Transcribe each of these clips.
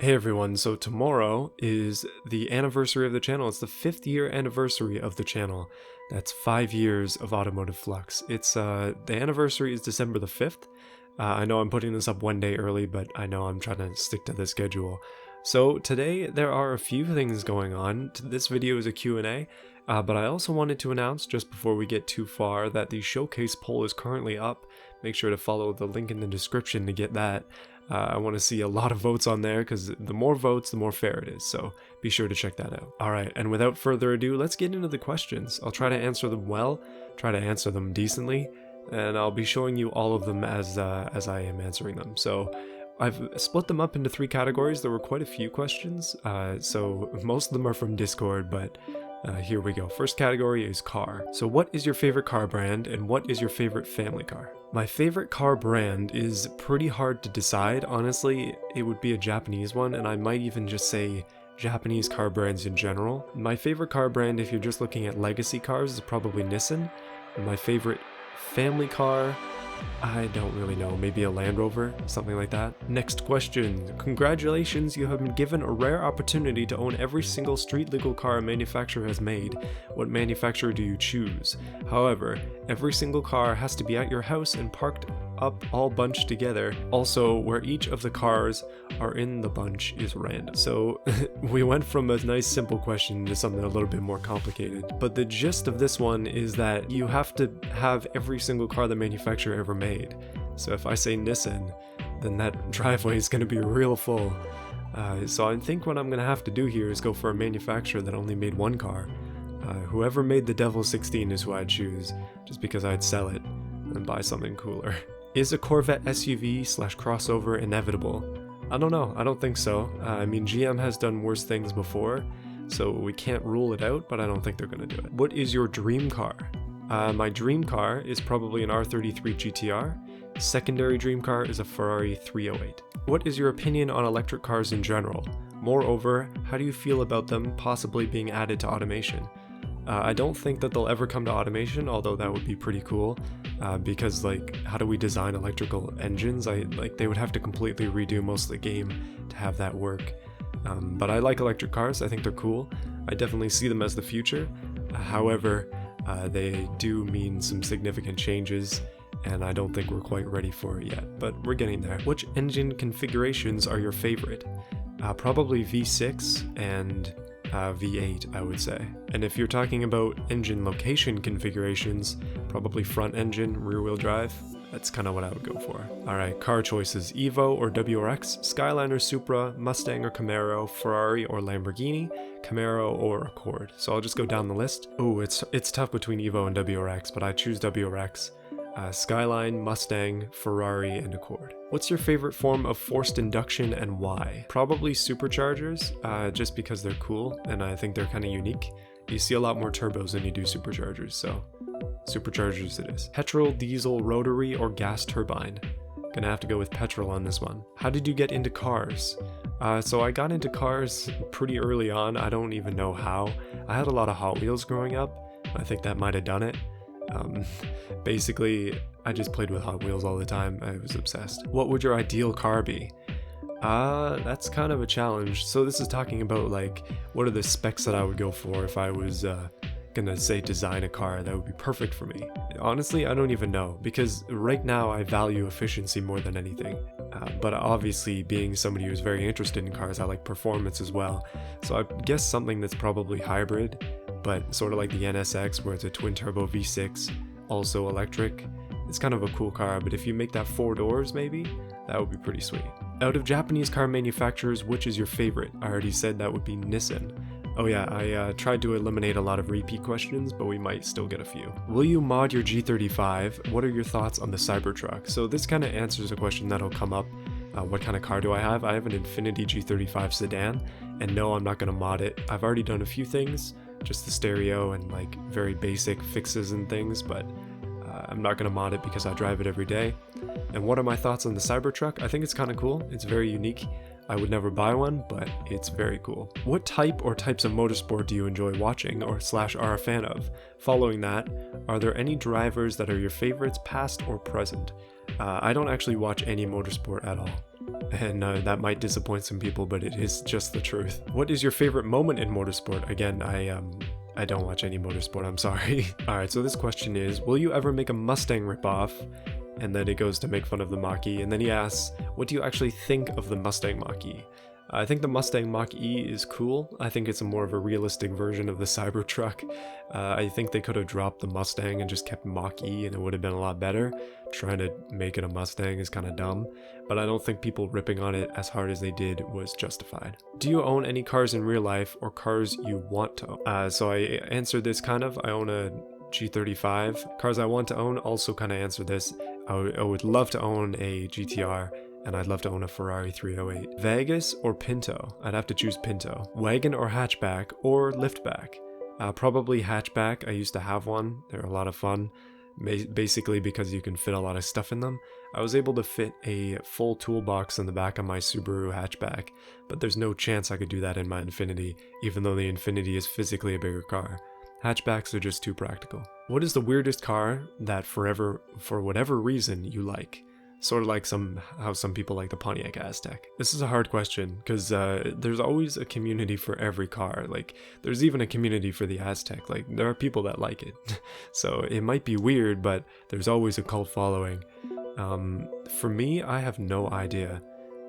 Hey everyone, so tomorrow is the anniversary of the channel. It's the 5th year anniversary of the channel. That's 5 years of Automotive Flux. The anniversary is December the 5th. I know I'm putting this up one day early, but I know I'm trying to stick to the schedule. So today there are a few things going on. This video is a Q&A, but I also wanted to announce just before we get too far that the showcase poll is currently up. Make sure to follow the link in the description to get that. I want to see a lot of votes on there because the more votes, the more fair it is, so be sure to check that out. Alright, and without further ado, let's get into the questions. I'll try to answer them well, try to answer them decently, and I'll be showing you all of them as I am answering them. So I've split them up into 3 categories. There were quite a few questions, so most of them are from Discord, but here we go. First category is car. So what is your favorite car brand and what is your favorite family car? My favorite car brand is pretty hard to decide. Honestly, it would be a Japanese one, and I might even just say Japanese car brands in general. My favorite car brand, if you're just looking at legacy cars, is probably Nissan. And my favorite family car, I don't really know, maybe a Land Rover, something like that. Next question. Congratulations, you have been given a rare opportunity to own every single street legal car a manufacturer has made. What manufacturer do you choose? However, every single car has to be at your house and parked up all bunched together. Also, where each of the cars are in the bunch is random. So we went from a nice simple question to something a little bit more complicated. But the gist of this one is that you have to have every single car the manufacturer ever made. So if I say Nissan, then that driveway is going to be real full. So I think what I'm going to have to do here is go for a manufacturer that only made one car. Whoever made the Devil 16 is who I'd choose, just because I'd sell it and buy something cooler. Is a Corvette SUV/crossover inevitable? I don't know, I don't think so. I mean, GM has done worse things before, so we can't rule it out, but I don't think they're gonna do it. What is your dream car? My dream car is probably an R33 GTR. Secondary dream car is a Ferrari 308. What is your opinion on electric cars in general? Moreover, how do you feel about them possibly being added to automation? I don't think that they'll ever come to automation, although that would be pretty cool, because like, how do we design electrical engines? They would have to completely redo most of the game to have that work. But I like electric cars, I think they're cool. I definitely see them as the future. However, they do mean some significant changes, and I don't think we're quite ready for it yet, but we're getting there. Which engine configurations are your favorite? Probably V6 and V8, I would say. And if you're talking about engine location configurations, probably front engine, rear wheel drive, that's kind of what I would go for. Alright, car choices: Evo or WRX, Skyline or Supra, Mustang or Camaro, Ferrari or Lamborghini, Camaro or Accord. So I'll just go down the list. Oh, it's tough between Evo and WRX, but I choose WRX. Skyline, Mustang, Ferrari, and Accord. What's your favorite form of forced induction and why? Probably superchargers, just because they're cool and I think they're kind of unique. You see a lot more turbos than you do superchargers, so superchargers it is. Petrol, diesel, rotary, or gas turbine? Gonna have to go with petrol on this one. How did you get into cars? So I got into cars pretty early on. I don't even know how. I had a lot of Hot Wheels growing up. I think that might have done it. Basically, I just played with Hot Wheels all the time. I was obsessed. What would your ideal car be? That's kind of a challenge. So this is talking about like, what are the specs that I would go for if I was gonna say design a car that would be perfect for me? Honestly, I don't even know, because right now I value efficiency more than anything. But obviously, being somebody who's very interested in cars, I like performance as well. So I guess something that's probably hybrid, but sort of like the NSX, where it's a twin turbo V6, also electric. It's kind of a cool car, but if you make that 4 doors maybe, that would be pretty sweet. Out of Japanese car manufacturers, which is your favorite? I already said that would be Nissan. Oh yeah, I tried to eliminate a lot of repeat questions, but we might still get a few. Will you mod your G35? What are your thoughts on the Cybertruck? So this kind of answers a question that'll come up. What kind of car do I have? I have an Infiniti G35 sedan, and no, I'm not going to mod it. I've already done a few things, just the stereo and like very basic fixes and things, but I'm not going to mod it because I drive it every day. And what are my thoughts on the Cybertruck? I think it's kind of cool. It's very unique. I would never buy one, but it's very cool. What type or types of motorsport do you enjoy watching or / are a fan of? Following that, are there any drivers that are your favorites, past or present? I don't actually watch any motorsport at all. and that might disappoint some people, but it is just the truth. What is your favorite moment in motorsport? Again, I don't watch any motorsport, I'm sorry. Alright, so this question is, will you ever make a Mustang ripoff? And then it goes to make fun of the Mach-E, and then he asks, what do you actually think of the Mustang Mach-E? I think the Mustang Mach-E is cool. I think it's a more of a realistic version of the Cybertruck. I think they could have dropped the Mustang and just kept Mach-E and it would have been a lot better. Trying to make it a Mustang is kind of dumb, but I don't think people ripping on it as hard as they did was justified. Do you own any cars in real life or cars you want to own? So I answered this kind of. I own a G35. Cars I want to own also kind of answer this. I would love to own a GTR, and I'd love to own a Ferrari 308. Vegas or Pinto? I'd have to choose Pinto. Wagon or hatchback or liftback? Probably hatchback. I used to have one. They're a lot of fun. Basically because you can fit a lot of stuff in them. I was able to fit a full toolbox in the back of my Subaru hatchback, but there's no chance I could do that in my Infiniti, even though the Infiniti is physically a bigger car. Hatchbacks are just too practical. What is the weirdest car that for whatever reason, you like? Sort of like how some people like the Pontiac Aztek. This is a hard question, because there's always a community for every car. Like, there's even a community for the Aztek. Like, there are people that like it. So it might be weird, but there's always a cult following. For me, I have no idea.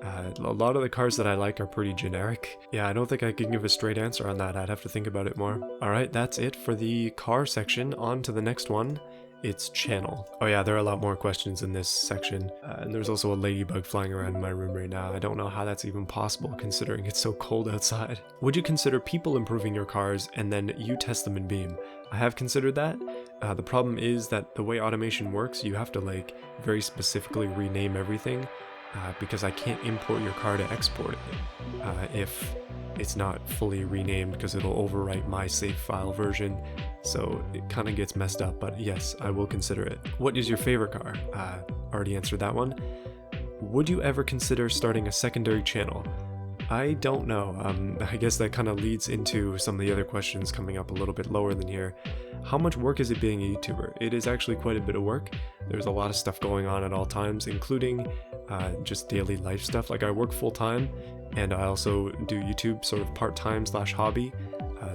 A lot of the cars that I like are pretty generic. Yeah, I don't think I can give a straight answer on that. I'd have to think about it more. Alright, that's it for the car section. On to the next one. It's channel. Oh yeah, there are a lot more questions in this section. And there's also a ladybug flying around in my room right now. I don't know how that's even possible considering it's so cold outside. Would you consider people improving your cars and then you test them in Beam? I have considered that. The problem is that the way automation works, you have to like very specifically rename everything. Because I can't import your car to export it if it's not fully renamed, because it'll overwrite my save file version, so it kind of gets messed up, but yes, I will consider it. What is your favorite car? Already answered that one. Would you ever consider starting a secondary channel? I don't know. I guess that kind of leads into some of the other questions coming up a little bit lower than here. How much work is it being a YouTuber? It is actually quite a bit of work. There's a lot of stuff going on at all times, including just daily life stuff. Like, I work full-time, and I also do YouTube sort of part-time / hobby,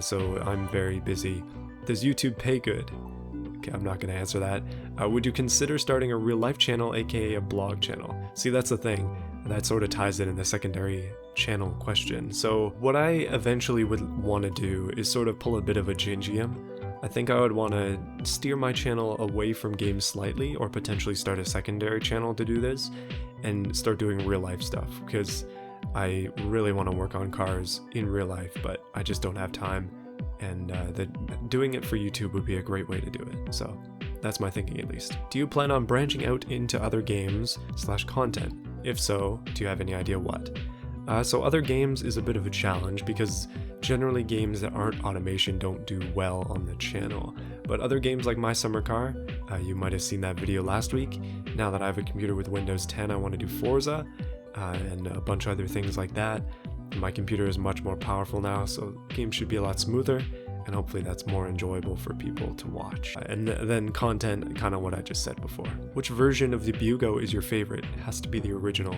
so I'm very busy. Does YouTube pay good? Okay, I'm not going to answer that. Would you consider starting a real-life channel, aka a blog channel? See, that's the thing. That sort of ties it in the secondary channel question. So what I eventually would want to do is sort of pull a bit of a Gingium. I think I would want to steer my channel away from games slightly, or potentially start a secondary channel to do this, and start doing real life stuff, because I really want to work on cars in real life, but I just don't have time, and doing it for YouTube would be a great way to do it. So that's my thinking, at least. Do you plan on branching out into other games / content? If so, do you have any idea what? So other games is a bit of a challenge, because generally games that aren't automation don't do well on the channel. But other games like My Summer Car, you might have seen that video last week. Now that I have a computer with Windows 10, I want to do Forza, and a bunch of other things like that. My computer is much more powerful now, so games should be a lot smoother, and hopefully that's more enjoyable for people to watch. And then content, kind of what I just said before. Which version of the Bugo is your favorite? It has to be the original.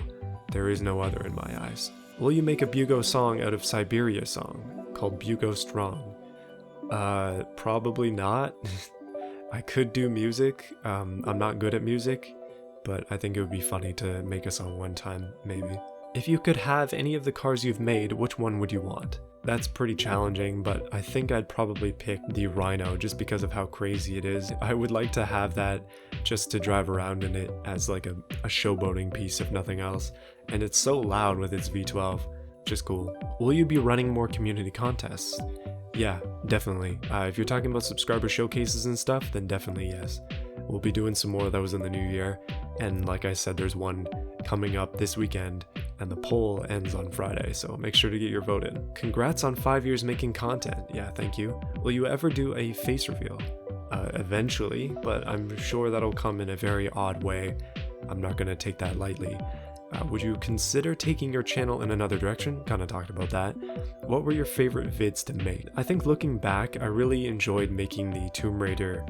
There is no other in my eyes. Will you make a Bugo song out of Siberia song called Bugo Strong? Probably not. I could do music. I'm not good at music, but I think it would be funny to make a song one time, maybe. If you could have any of the cars you've made, which one would you want? That's pretty challenging, but I think I'd probably pick the Rhino just because of how crazy it is. I would like to have that just to drive around in it as like a showboating piece, if nothing else. And it's so loud with its V12, just cool. Will you be running more community contests? Yeah, definitely. If you're talking about subscriber showcases and stuff, then definitely yes. We'll be doing some more of those in the new year. And like I said, there's one coming up this weekend, and the poll ends on Friday, so make sure to get your vote in. Congrats on 5 years making content. Yeah, thank you. Will you ever do a face reveal? Eventually, but I'm sure that'll come in a very odd way. I'm not going to take that lightly. Would you consider taking your channel in another direction? Kind of talked about that. What were your favorite vids to make? I think looking back, I really enjoyed making the Tomb Raider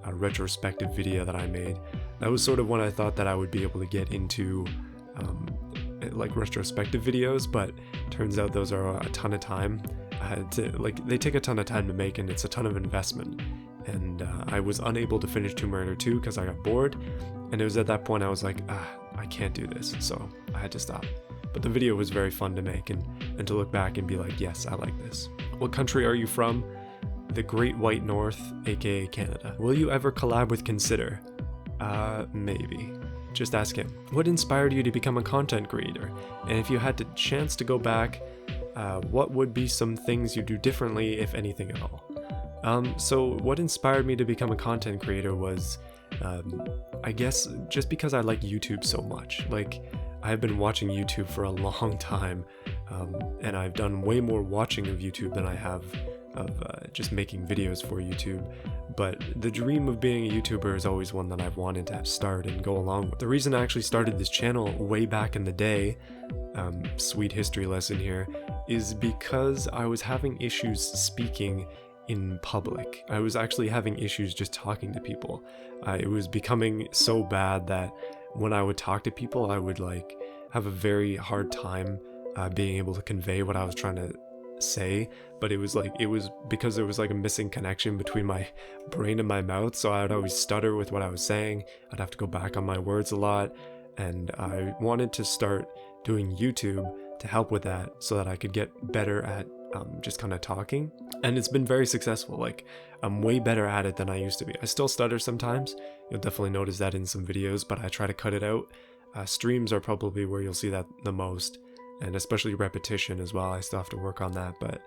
retrospective video that I made. That was sort of when I thought that I would be able to get into like retrospective videos, but turns out those are a ton of time. They take a ton of time to make, and it's a ton of investment. And I was unable to finish Tomb Raider 2 because I got bored, and it was at that point I was like, I can't do this, so I had to stop. But the video was very fun to make, and to look back and be like, yes, I like this. What country are you from? The Great White North, aka Canada. Will you ever collab with Consider? Maybe. Just ask him. What inspired you to become a content creator? And if you had the chance to go back, what would be some things you do differently, if anything at all? So what inspired me to become a content creator was, I guess, just because I like YouTube so much. Like, I've been watching YouTube for a long time, and I've done way more watching of YouTube than I have of just making videos for YouTube. But the dream of being a YouTuber is always one that I've wanted to start and go along with. The reason I actually started this channel way back in the day, sweet history lesson here, is because I was having issues speaking in public. I was actually having issues just talking to people. It was becoming so bad that when I would talk to people, I would like have a very hard time being able to convey what I was trying to say. But it was because there was like a missing connection between my brain and my mouth, so I would always stutter with what I was saying. I'd have to go back on my words a lot, and I wanted to start doing YouTube to help with that so that I could get better at just kind of talking. And it's been very successful. Like, I'm way better at it than I used to be. I still stutter sometimes. You'll definitely notice that in some videos, but I try to cut it out. Streams are probably where you'll see that the most, and especially repetition as well. I still have to work on that, but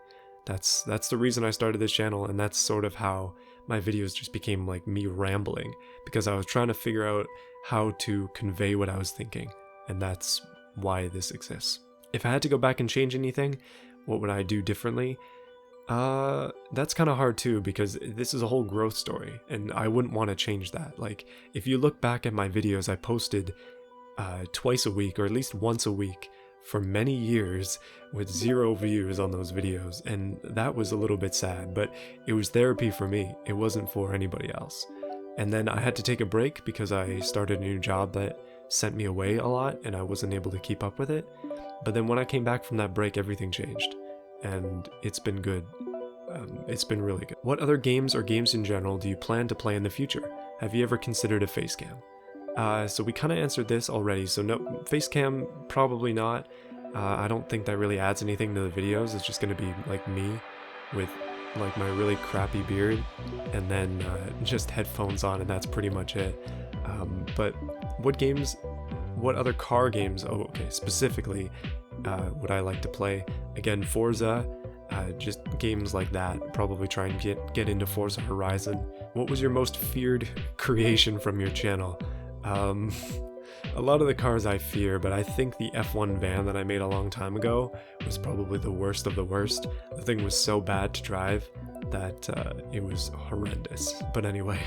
that's the reason I started this channel, and that's sort of how my videos just became like me rambling, because I was trying to figure out how to convey what I was thinking, and that's why this exists. If I had to go back and change anything, what would I do differently? That's kind of hard too, because this is a whole growth story, and I wouldn't want to change that. Like, if you look back at my videos, I posted twice a week, or at least once a week, for many years with 0 views on those videos, and that was a little bit sad, but it was therapy for me. It wasn't for anybody else. And then I had to take a break because I started a new job that sent me away a lot, and I wasn't able to keep up with it. But then when I came back from that break, everything changed, and it's been good. It's been really good. What other games or games in general do you plan to play in the future? Have you ever considered a face cam? So we kind of answered this already, so no, face cam, probably not. I don't think that really adds anything to the videos. It's just going to be like me with like my really crappy beard, and then just headphones on, and that's pretty much it. But what other car games, specifically, would I like to play? Again, Forza, just games like that. Probably try and get into Forza Horizon. What was your most feared creation from your channel? A lot of the cars I fear, but I think the F1 van that I made a long time ago was probably the worst of the worst. The thing was so bad to drive that it was horrendous. But anyway,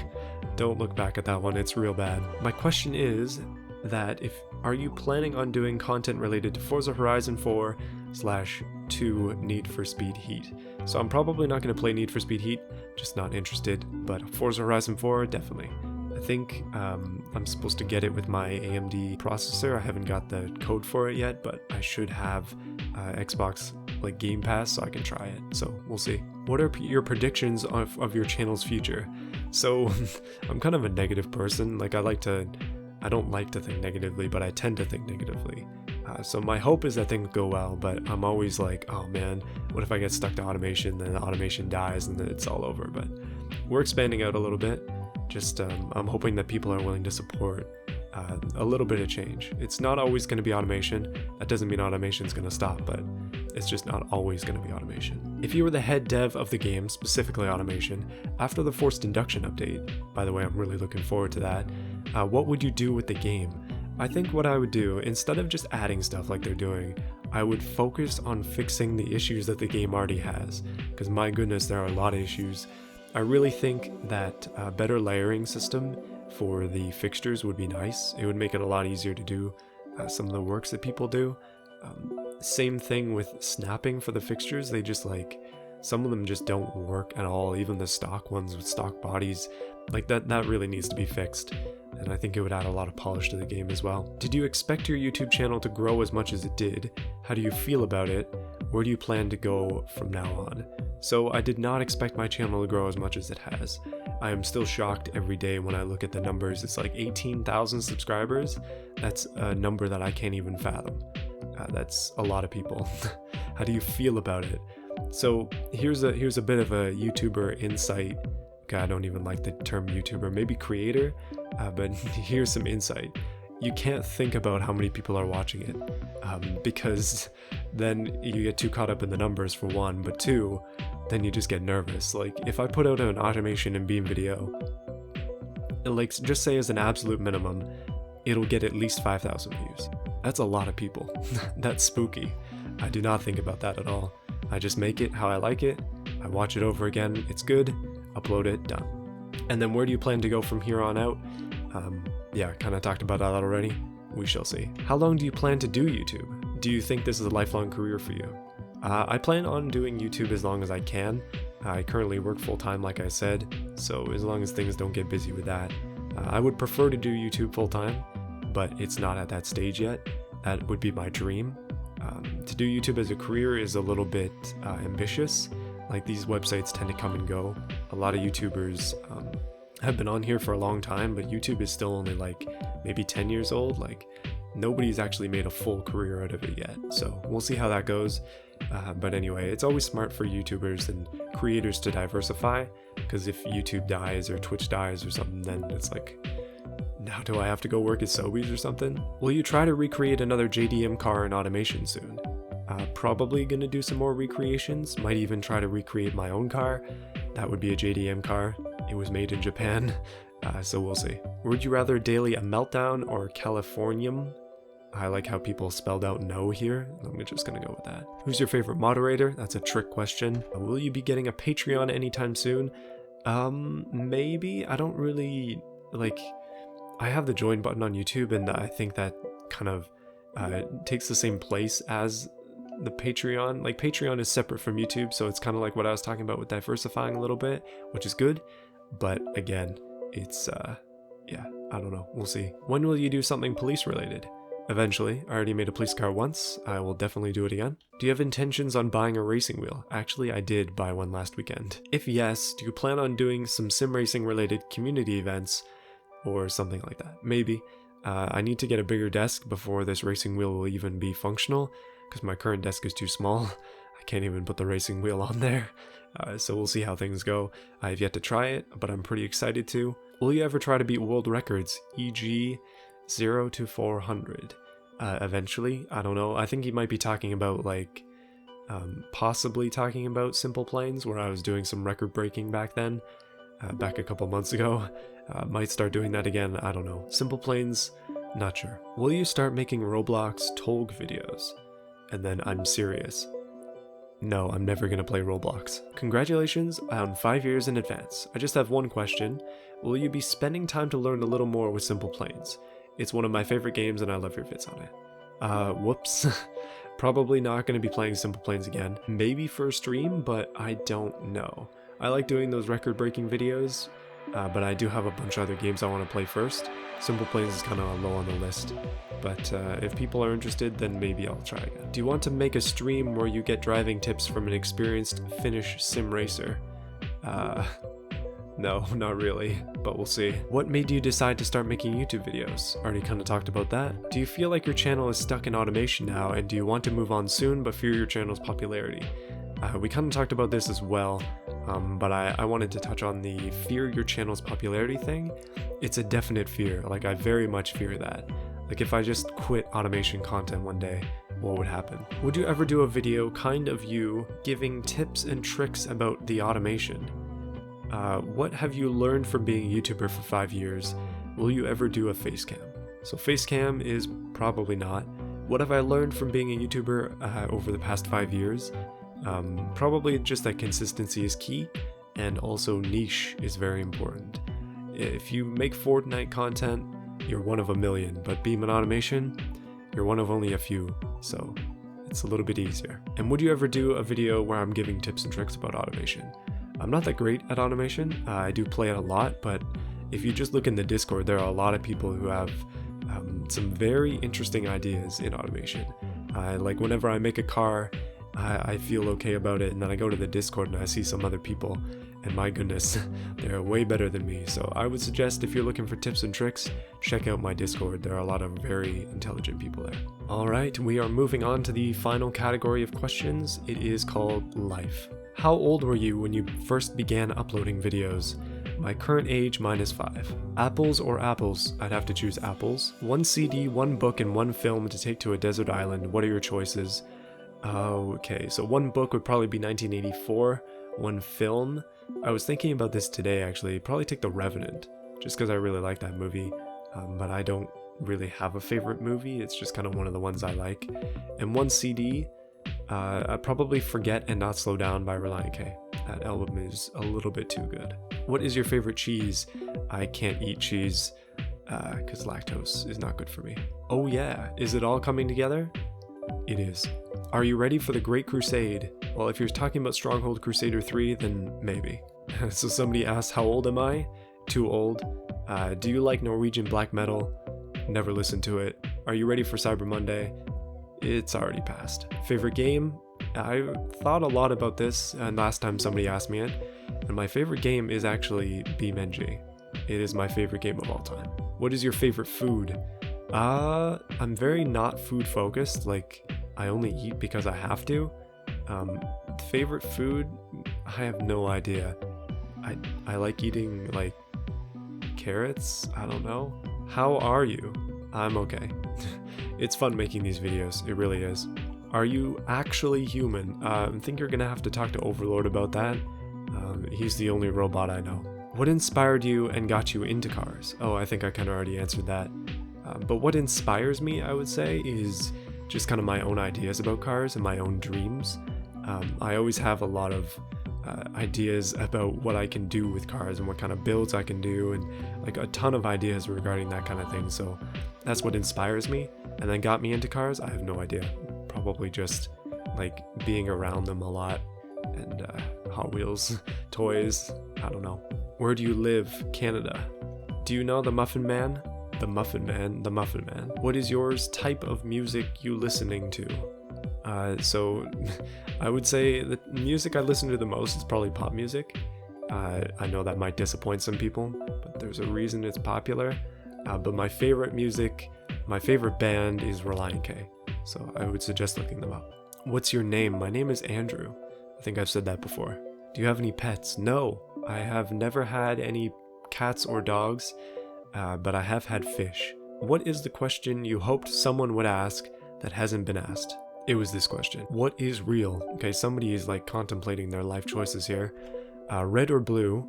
don't look back at that one, it's real bad. My question is that are you planning on doing content related to Forza Horizon 4/2 Need for Speed Heat? So I'm probably not going to play Need for Speed Heat, just not interested, but Forza Horizon 4, definitely. I think I'm supposed to get it with my AMD processor. I haven't got the code for it yet, but I should have Xbox like Game Pass, so I can try it. So we'll see. What are your predictions of your channel's future? So I'm kind of a negative person. Like, I don't like to think negatively, but I tend to think negatively. So my hope is that things go well, but I'm always like, oh man, what if I get stuck to automation, then the automation dies and then it's all over. But we're expanding out a little bit. Just I'm hoping that people are willing to support a little bit of change. It's not always going to be automation. That doesn't mean automation is going to stop, but it's just not always going to be automation. If you were the head dev of the game, specifically automation, after the forced induction update, by the way, I'm really looking forward to that, what would you do with the game? I think what I would do, instead of just adding stuff like they're doing, I would focus on fixing the issues that the game already has, because my goodness, there are a lot of issues. I really think that a better layering system for the fixtures would be nice. It would make it a lot easier to do some of the works that people do. Same thing with snapping for the fixtures. They just some of them just don't work at all. Even the stock ones with stock bodies, like that really needs to be fixed. and I think it would add a lot of polish to the game as well. Did you expect your YouTube channel to grow as much as it did? How do you feel about it? Where do you plan to go from now on? So I did not expect my channel to grow as much as it has. I am still shocked every day when I look at the numbers. It's like 18,000 subscribers. That's a number that I can't even fathom. That's a lot of people. How do you feel about it? So here's a bit of a YouTuber insight. Okay, I don't even like the term YouTuber, maybe creator, but here's some insight. You can't think about how many people are watching it, because then you get too caught up in the numbers for one, but two, then you just get nervous. Like if I put out an automation and beam video, like just say as an absolute minimum, it'll get at least 5,000 views. That's a lot of people. That's spooky. I do not think about that at all. I just make it how I like it. I watch it over again. It's good. Upload it. Done. And then where do you plan to go from here on out? Yeah, kind of talked about that already. We shall see. How long do you plan to do YouTube? Do you think this is a lifelong career for you? I plan on doing YouTube as long as I can. I currently work full-time, like I said, so as long as things don't get busy with that. I would prefer to do YouTube full-time, but it's not at that stage yet. That would be my dream. To do YouTube as a career is a little bit ambitious. Like these websites tend to come and go. A lot of YouTubers have been on here for a long time, but YouTube is still only like maybe 10 years old. Like nobody's actually made a full career out of it yet. So we'll see how that goes. But anyway, it's always smart for YouTubers and creators to diversify, because if YouTube dies or Twitch dies or something, then it's like, now do I have to go work at Sobeys or something? Will you try to recreate another JDM car in automation soon? Probably gonna do some more recreations, might even try to recreate my own car. That would be a JDM car. It was made in Japan, so we'll see. Would you rather daily a meltdown or orcalifornium? I like how people spelled out no here. I'm just gonna go with that. Who's your favorite moderator? That's a trick question. Will you be getting a Patreon anytime soon? Maybe. I don't really, like, I have the join button on YouTube, and I think that kind of takes the same place as the Patreon. Like Patreon is separate from YouTube, so it's kind of like what I was talking about with diversifying a little bit, which is good. But again, it's yeah, I don't know. We'll see. When will you do something police related? Eventually. I already made a police car once. I will definitely do it again. Do you have intentions on buying a racing wheel? Actually, I did buy one last weekend. If yes, do you plan on doing some sim racing related community events or something like that? Maybe. I need to get a bigger desk before this racing wheel will even be functional, because my current desk is too small. I can't even put the racing wheel on there. So we'll see how things go. I have yet to try it, but I'm pretty excited to. Will you ever try to beat world records, e.g. 0 to 400? Eventually. I don't know. I think he might be talking about like possibly talking about simple planes, where I was doing some record breaking back then, back a couple months ago. Might start doing that again. I don't know. Simple planes, not sure. Will you start making Roblox Tolg videos? And then I'm serious. No, I'm never gonna play Roblox. Congratulations on 5 years in advance. I just have one question. Will you be spending time to learn a little more with Simple Planes? It's one of my favorite games and I love your vids on it. Whoops. Probably not gonna be playing Simple Planes again. Maybe for a stream, but I don't know. I like doing those record-breaking videos, but I do have a bunch of other games I want to play first. Simple Planes is kind of low on the list, but if people are interested, then maybe I'll try again. Do you want to make a stream where you get driving tips from an experienced Finnish sim racer? No, not really, but we'll see. What made you decide to start making YouTube videos? Already kind of talked about that. Do you feel like your channel is stuck in automation now, and do you want to move on soon but fear your channel's popularity? We kind of talked about this as well, but I wanted to touch on the fear your channel's popularity thing. It's a definite fear. Like, I very much fear that. Like, if I just quit automation content one day, what would happen? Would you ever do a video kind of you giving tips and tricks about the automation? What have you learned from being a YouTuber for 5 years? Will you ever do a face cam? So face cam is probably not. What have I learned from being a YouTuber over the past 5 years? Probably just that consistency is key, and also niche is very important. If you make Fortnite content, you're one of a million, but beam and automation, you're one of only a few, so it's a little bit easier. And would you ever do a video where I'm giving tips and tricks about automation? I'm not that great at automation. I do play it a lot, but if you just look in the Discord, there are a lot of people who have some very interesting ideas in automation. Like whenever I make a car, I feel okay about it, and then I go to the Discord and I see some other people, and my goodness, they're way better than me. So I would suggest, if you're looking for tips and tricks, check out my Discord. There are a lot of very intelligent people there. Alright, we are moving on to the final category of questions. It is called life. How old were you when you first began uploading videos? My current age, -5. Apples or apples? I'd have to choose apples. 1 CD, 1 book, and 1 film to take to a desert island. What are your choices? Okay, so 1 book would probably be 1984. 1 film, I was thinking about this today actually, probably take The Revenant, just because I really like that movie, but I don't really have a favorite movie, it's just kind of one of the ones I like. And 1 CD, I'd probably Forget and Not Slow Down by Relient K. That album is a little bit too good. What is your favorite cheese? I can't eat cheese, because lactose is not good for me. Oh yeah, is it all coming together? It is. Are you ready for the Great Crusade? Well, if you're talking about Stronghold Crusader 3, then maybe. So somebody asked, how old am I? Too old. Do you like Norwegian black metal? Never listened to it. Are you ready for Cyber Monday? It's already passed. Favorite game? I thought a lot about this, and last time somebody asked me it, and my favorite game is actually BeamNG. It is my favorite game of all time. What is your favorite food? I'm very not food focused, like I only eat because I have to. Favorite food? I have no idea. I like eating like carrots, I don't know. How are you? I'm okay. It's fun making these videos, it really is. Are you actually human? I think you're gonna have to talk to Overlord about that. He's the only robot I know. What inspired you and got you into cars? Oh, I think I kind of already answered that. But what inspires me, I would say, is just kind of my own ideas about cars and my own dreams. I always have a lot of ideas about what I can do with cars and what kind of builds I can do, and like a ton of ideas regarding that kind of thing. So that's what inspires me, and then got me into cars. I have no idea. Probably just like being around them a lot, and Hot Wheels toys. I don't know. Where do you live? Canada. Do you know the Muffin Man? The Muffin Man, the Muffin Man. What is yours? Type of music you listening to? So I would say the music I listen to the most is probably pop music. I know that might disappoint some people, but there's a reason it's popular. But my favorite music, my favorite band is Relient K. So I would suggest looking them up. What's your name? My name is Andrew. I think I've said that before. Do you have any pets? No, I have never had any cats or dogs. But I have had fish. What is the question you hoped someone would ask that hasn't been asked? It was this question. What is real? Okay, somebody is like contemplating their life choices here. Red or blue?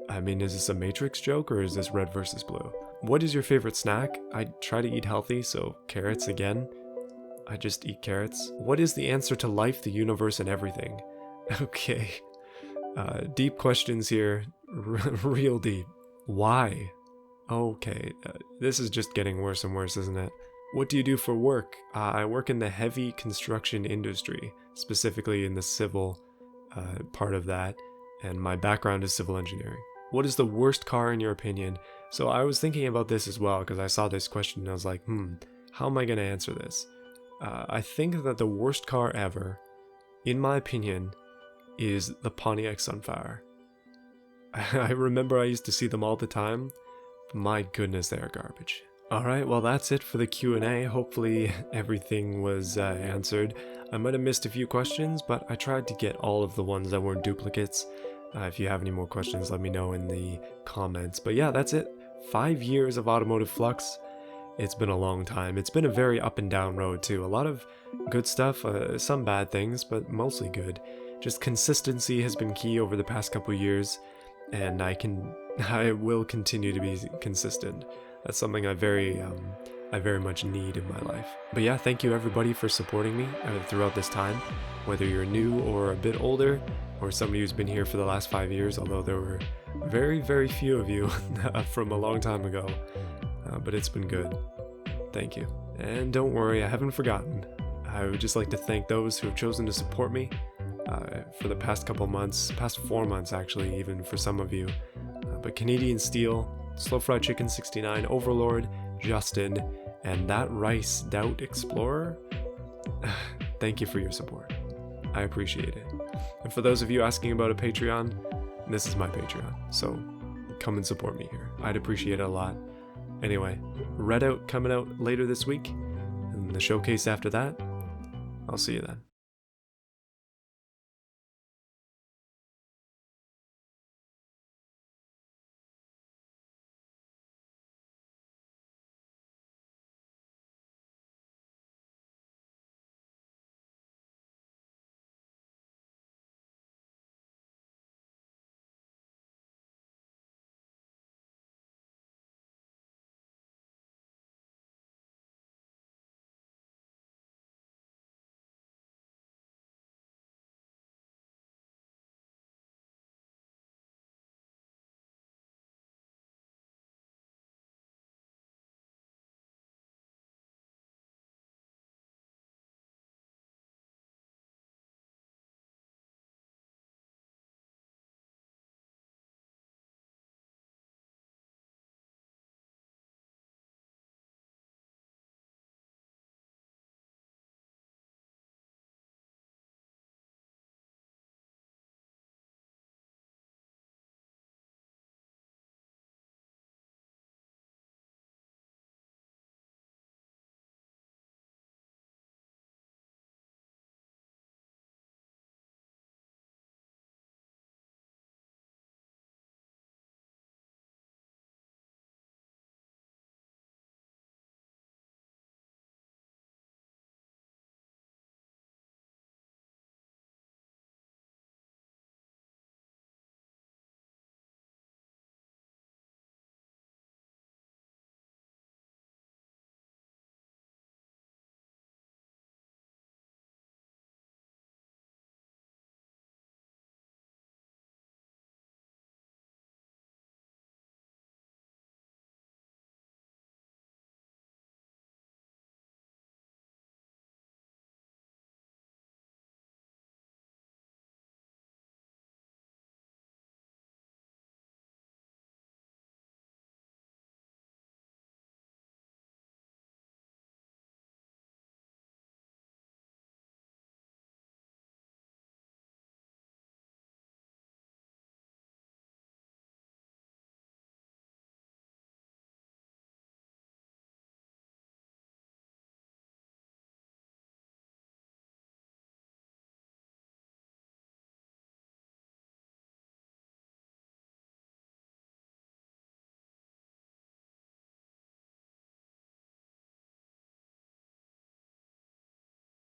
I mean, is this a Matrix joke or is this red versus blue? What is your favorite snack? I try to eat healthy, so carrots again. I just eat carrots. What is the answer to life, the universe, and everything? Okay. Deep questions here. Real deep. Why? Okay, this is just getting worse and worse, isn't it? What do you do for work? I work in the heavy construction industry, specifically in the civil part of that, and my background is civil engineering. What is the worst car in your opinion? So I was thinking about this as well, because I saw this question and I was like, how am I going to answer this? I think that the worst car ever, in my opinion, is the Pontiac Sunfire. I remember I used to see them all the time. My goodness, they are garbage. Alright, well that's it for the Q&A. Hopefully everything was answered. I might have missed a few questions, but I tried to get all of the ones that weren't duplicates. If you have any more questions, let me know in the comments. But yeah, that's it. 5 years of Automotive Flux. It's been a long time. It's been a very up and down road too. A lot of good stuff, some bad things, but mostly good. Just consistency has been key over the past couple years, and I will continue to be consistent. That's something I very much need in my life. But yeah, thank you everybody for supporting me throughout this time, whether you're new or a bit older, or somebody who's been here for the last 5 years, although there were very, very few of you from a long time ago. But it's been good. Thank you. And don't worry, I haven't forgotten. I would just like to thank those who have chosen to support me for the past couple months, past 4 months actually, even for some of you. But Canadian Steel, Slow Fried Chicken 69, Overlord, Justin, and that Rice Doubt Explorer. Thank you for your support. I appreciate it. And for those of you asking about a Patreon, this is my Patreon, so come and support me here. I'd appreciate it a lot. Anyway, Redout coming out later this week, and the showcase after that. I'll see you then.